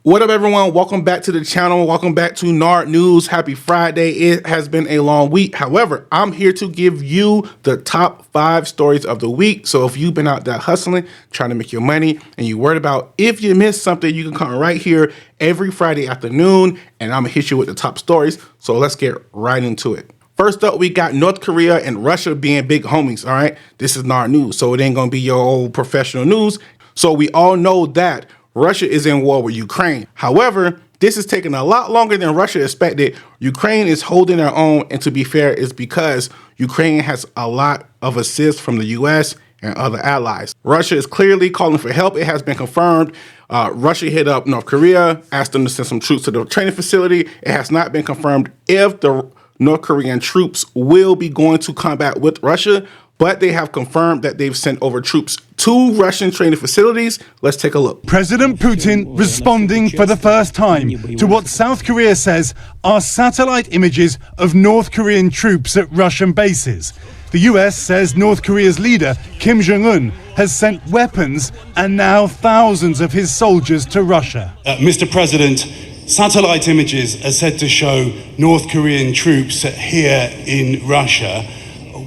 What up, everyone? Welcome back to the channel. Welcome back to NARD News. Happy Friday. It has been a long week. However, I'm here to give you the top 5 stories of the week. So if you've been out there hustling, trying to make your money, and you're worried about if you missed something, you can come right here every Friday afternoon, and I'm going to hit you with the top stories. So let's get right into it. First up, we got North Korea and Russia being big homies, all right? This is NARD News, so it ain't going to be your old professional news. So we all know that Russia is in war with Ukraine. However, this is taking a lot longer than Russia expected. Ukraine is holding their own, and to be fair, it's because Ukraine has a lot of assist from the US and other allies. Russia is clearly calling for help. It has been confirmed. Russia hit up North Korea, asked them to send some troops to the training facility. It has not been confirmed if the North Korean troops will be going to combat with Russia, but they have confirmed that they've sent over troops to Russian training facilities. Let's take a look. President Putin responding for the first time to what South Korea says are satellite images of North Korean troops at Russian bases. The US says North Korea's leader, Kim Jong-un, has sent weapons and now thousands of his soldiers to Russia. Mr. President, satellite images are said to show North Korean troops here in Russia.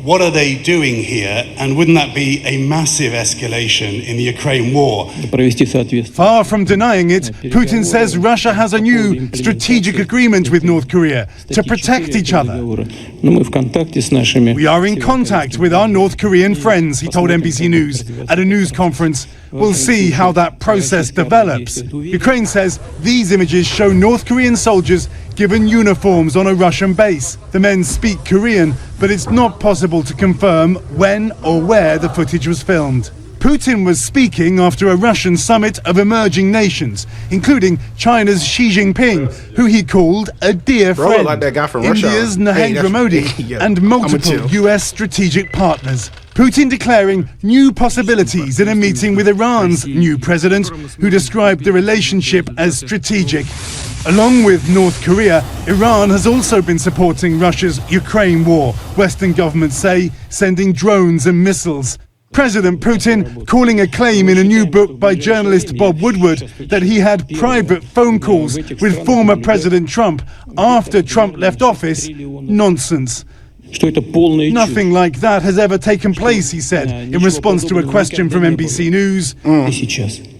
What are they doing here? And wouldn't that be a massive escalation in the Ukraine war? Far from denying it, Putin says Russia has a new strategic agreement with North Korea to protect each other. We are in contact with our North Korean friends, he told NBC News at a news conference. We'll see how that process develops. Ukraine says these images show North Korean soldiers given uniforms on a Russian base. The men speak Korean, but it's not possible to confirm when or where the footage was filmed. Putin was speaking after a Russian summit of emerging nations, including China's Xi Jinping, who he called a dear friend, like that guy from India's Narendra Modi, and multiple US strategic partners. Putin declaring new possibilities in a meeting with Iran's new president, who described the relationship as strategic. Along with North Korea, Iran has also been supporting Russia's Ukraine war, Western governments say, sending drones and missiles. President Putin calling a claim in a new book by journalist Bob Woodward that he had private phone calls with former President Trump after Trump left office nonsense. Nothing like that has ever taken place, he said, in response to a question from NBC News.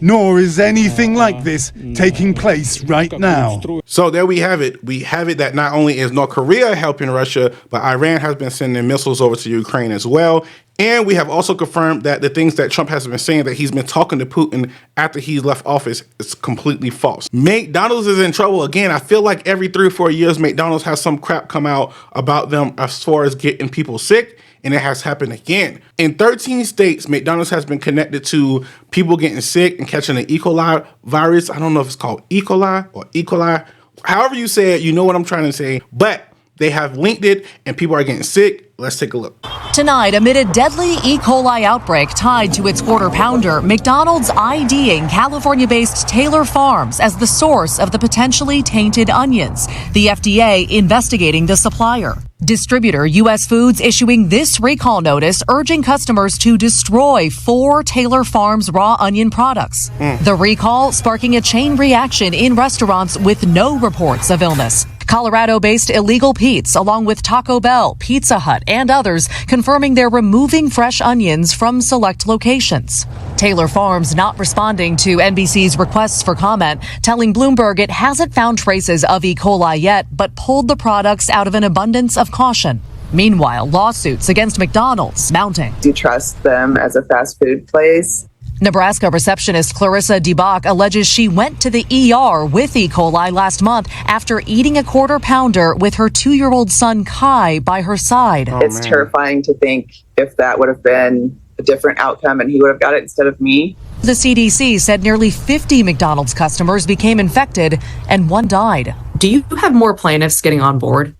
Nor is anything like this taking place right now. So there we have it. We have it that not only is North Korea helping Russia, but Iran has been sending missiles over to Ukraine as well. And we have also confirmed that the things that Trump has been saying, that he's been talking to Putin after he's left office, is completely false. McDonald's is in trouble again. I feel like every 3 or 4 years, McDonald's has some crap come out about them as far as getting people sick, and it has happened again. In 13 states, McDonald's has been connected to people getting sick and catching the E. coli virus. I don't know if it's called E. coli or E. coli. However you say it, you know what I'm trying to say, but they have linked it and people are getting sick. Let's take a look. Tonight, amid a deadly E. coli outbreak tied to its quarter pounder, McDonald's IDing California-based Taylor Farms as the source of the potentially tainted onions. The FDA investigating the supplier. Distributor U.S. Foods issuing this recall notice urging customers to destroy 4 Taylor Farms raw onion products. The recall sparking a chain reaction in restaurants with no reports of illness. Colorado-based Illegal Pete's, along with Taco Bell, Pizza Hut, and others, confirming they're removing fresh onions from select locations. Taylor Farms not responding to NBC's requests for comment, telling Bloomberg it hasn't found traces of E. coli yet, but pulled the products out of an abundance of caution. Meanwhile, lawsuits against McDonald's mounting. Do you trust them as a fast food place? Nebraska receptionist Clarissa DeBach alleges she went to the ER with E. coli last month after eating a quarter pounder with her 2-year-old son Kai by her side. It's terrifying to think if that would have been a different outcome and he would have got it instead of me. The CDC said nearly 50 McDonald's customers became infected and 1 died. Do you have more plaintiffs getting on board?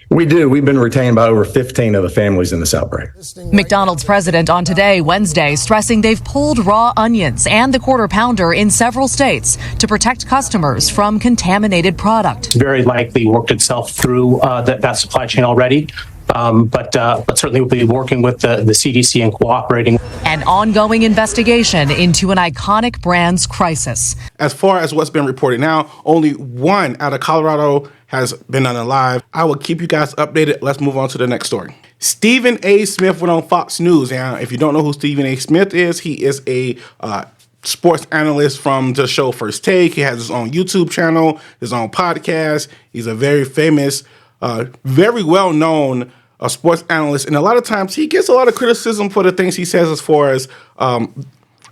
We do. We've been retained by over 15 of the families in this outbreak. McDonald's president on Today, Wednesday, stressing they've pulled raw onions and the quarter pounder in several states to protect customers from contaminated product. Very likely worked itself through that supply chain already. But certainly we'll be working with the CDC and cooperating. An ongoing investigation into an iconic brand's crisis. As far as what's been reported now, only one out of Colorado has been unalive. I will keep you guys updated. Let's move on to the next story. Stephen A. Smith went on Fox News. And if you don't know who Stephen A. Smith is, he is a sports analyst from the show First Take. He has his own YouTube channel, his own podcast. He's a very famous, very well-known sports analyst. And a lot of times he gets a lot of criticism for the things he says as far as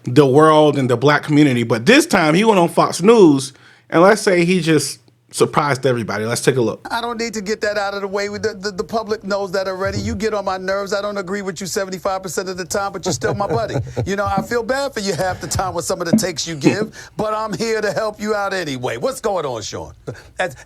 the world and the black community. But this time he went on Fox News, and let's say he just surprised everybody. Let's take a look. I don't need to get that out of the way. The public knows that already. You get on my nerves. I don't agree with you 75% of the time, but you're still my buddy. You know, I feel bad for you half the time with some of the takes you give, but I'm here to help you out anyway. What's going on, Sean?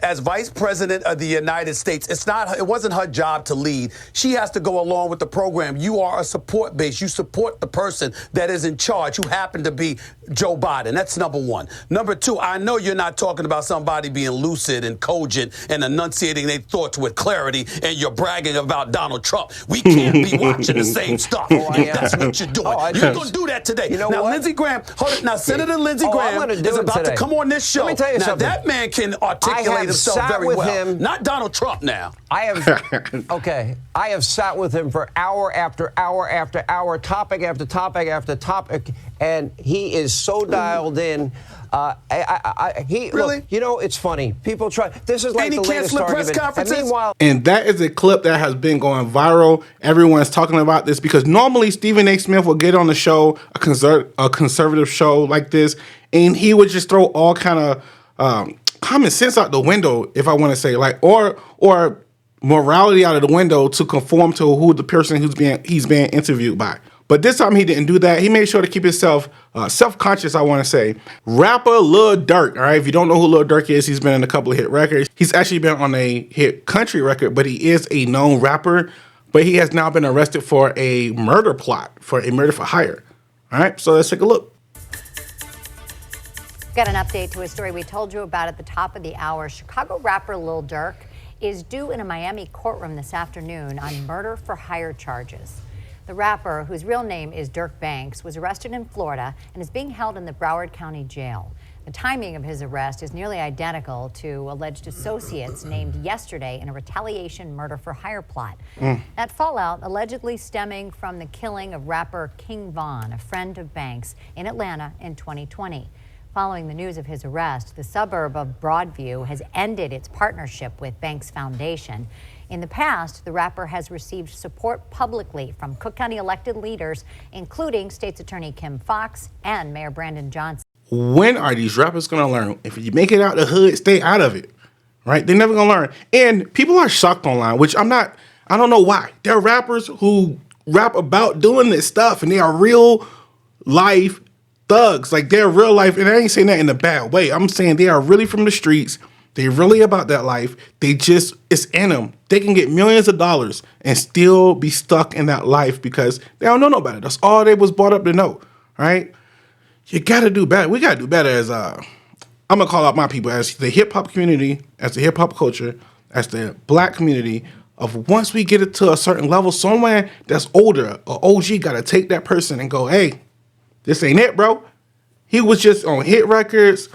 As Vice President of the United States, it wasn't her job to lead. She has to go along with the program. You are a support base. You support the person that is in charge, who happened to be Joe Biden. That's number one. Number two, I know you're not talking about somebody being lucid and cogent and enunciating their thoughts with clarity, and you're bragging about Donald Trump. We can't be watching the same stuff. If that's what you're doing. You're going to do that today. You know now, what? Lindsey Graham, hold it. Now, Senator Lindsey Graham is about to come on this show. Let me tell you now, something. that man can articulate himself very well. Not Donald Trump now. I have sat with him for hour after hour after hour, topic after topic after topic, and he is so dialed in. Really? Look, you know, it's funny. People try. This is like the latest press argument. conferences? And meanwhile, And that is a clip that has been going viral. Everyone's talking about this because normally Stephen A. Smith will get on the show, a conservative show like this, and he would just throw all kind of common sense out the window, if I want to say, like, or morality out of the window to conform to who the person he's being interviewed by. But this time he didn't do that. He made sure to keep himself self-conscious, I want to say. Rapper Lil Durk, all right? If you don't know who Lil Durk is, he's been in a couple of hit records. He's actually been on a hit country record, but he is a known rapper. But he has now been arrested for a murder plot, for a murder for hire. All right, so let's take a look. Got an update to a story we told you about at the top of the hour. Chicago rapper Lil Durk is due in a Miami courtroom this afternoon on murder for hire charges. The rapper, whose real name is Dirk Banks, was arrested in Florida and is being held in the Broward County Jail. The timing of his arrest is nearly identical to alleged associates named yesterday in a retaliation murder for hire plot. That fallout allegedly stemming from the killing of rapper King Von, a friend of Banks, in Atlanta in 2020. Following the news of his arrest, the suburb of Broadview has ended its partnership with Banks Foundation. In the past, the rapper has received support publicly from Cook County elected leaders, including State's Attorney Kim Foxx and Mayor Brandon Johnson. When are these rappers going to learn? If you make it out the hood, stay out of it, right? They're never going to learn. And people are shocked online, which I don't know why. There are rappers who rap about doing this stuff, and they are real life thugs. Like, they're real life, and I ain't saying that in a bad way. I'm saying they are really from the streets. They're really about that life. It's in them. They can get millions of dollars and still be stuck in that life because they don't know nobody. That's all they was brought up to know, right? You got to do better. We got to do better as, I'm going to call out my people, as the hip-hop community, as the hip-hop culture, as the black community, of once we get it to a certain level, someone that's older, or OG, got to take that person and go, hey, this ain't it, bro. He was just on hit records.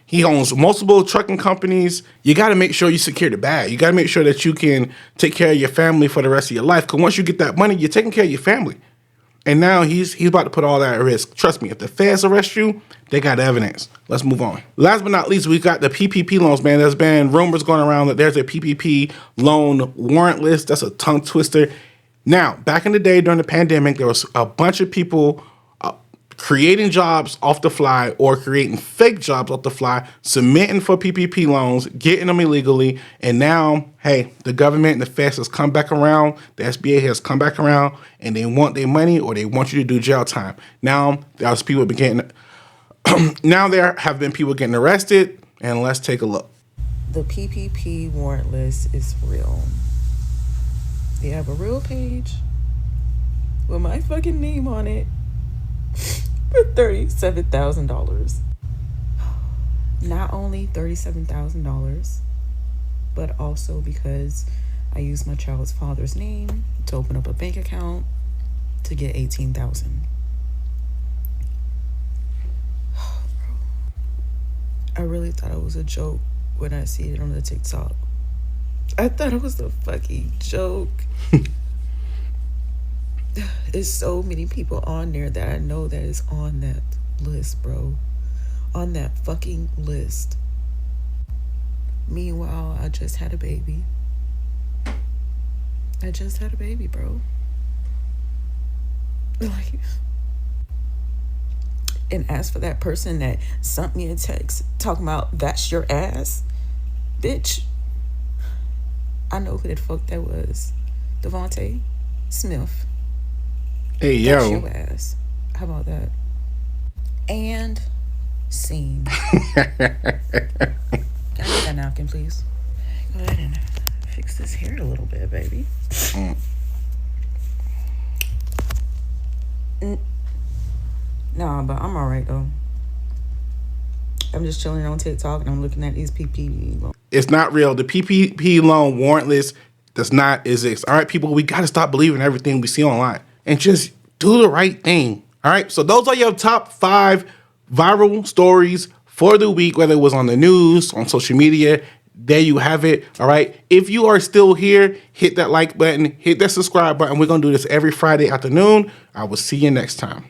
He owns multiple trucking companies. You got to make sure you secure the bag. You got to make sure that you can take care of your family for the rest of your life. Because once you get that money, you're taking care of your family. And now he's about to put all that at risk. Trust me, if the feds arrest you, they got evidence. Let's move on. Last but not least, we got the PPP loans, man. There's been rumors going around that there's a PPP loan warrant list. That's a tongue twister. Now, back in the day during the pandemic, there was a bunch of people creating jobs off the fly or creating fake jobs off the fly, submitting for PPP loans, getting them illegally, and now, hey, the government and the feds has come back around, the SBA has come back around, and they want their money or they want you to do jail time. Now, there's people getting, now there have been people getting arrested, and let's take a look. The PPP warrant list is real. They have a real page with my fucking name on it. For $37,000. Not only $37,000, but also because I used my child's father's name to open up a bank account to get $18,000. I really thought it was a joke when I see it on the TikTok. I thought it was a fucking joke. There's so many people on there that I know that is on that list, bro. On that fucking list. Meanwhile, I just had a baby. Bro. Like, and as for that person that sent me a text talking about that's your ass, bitch, I know who the fuck that was. Devontae Smith. Hey, That's yo. your ass. How about that? And scene. Can I get that napkin, please? Go ahead and fix this hair a little bit, baby. Nah, but I'm all right, though. I'm just chilling on TikTok and I'm looking at these PPP loans. It's not real. The PPP loan warrantless does not exist. All right, people, we got to stop believing everything we see online and just do the right thing. All right, so those are your top 5 viral stories for the week, whether it was on the news, on social media. There you have it. All right, if you are still here, hit that like button, hit that subscribe button. We're going to do this every Friday afternoon. I will see you next time.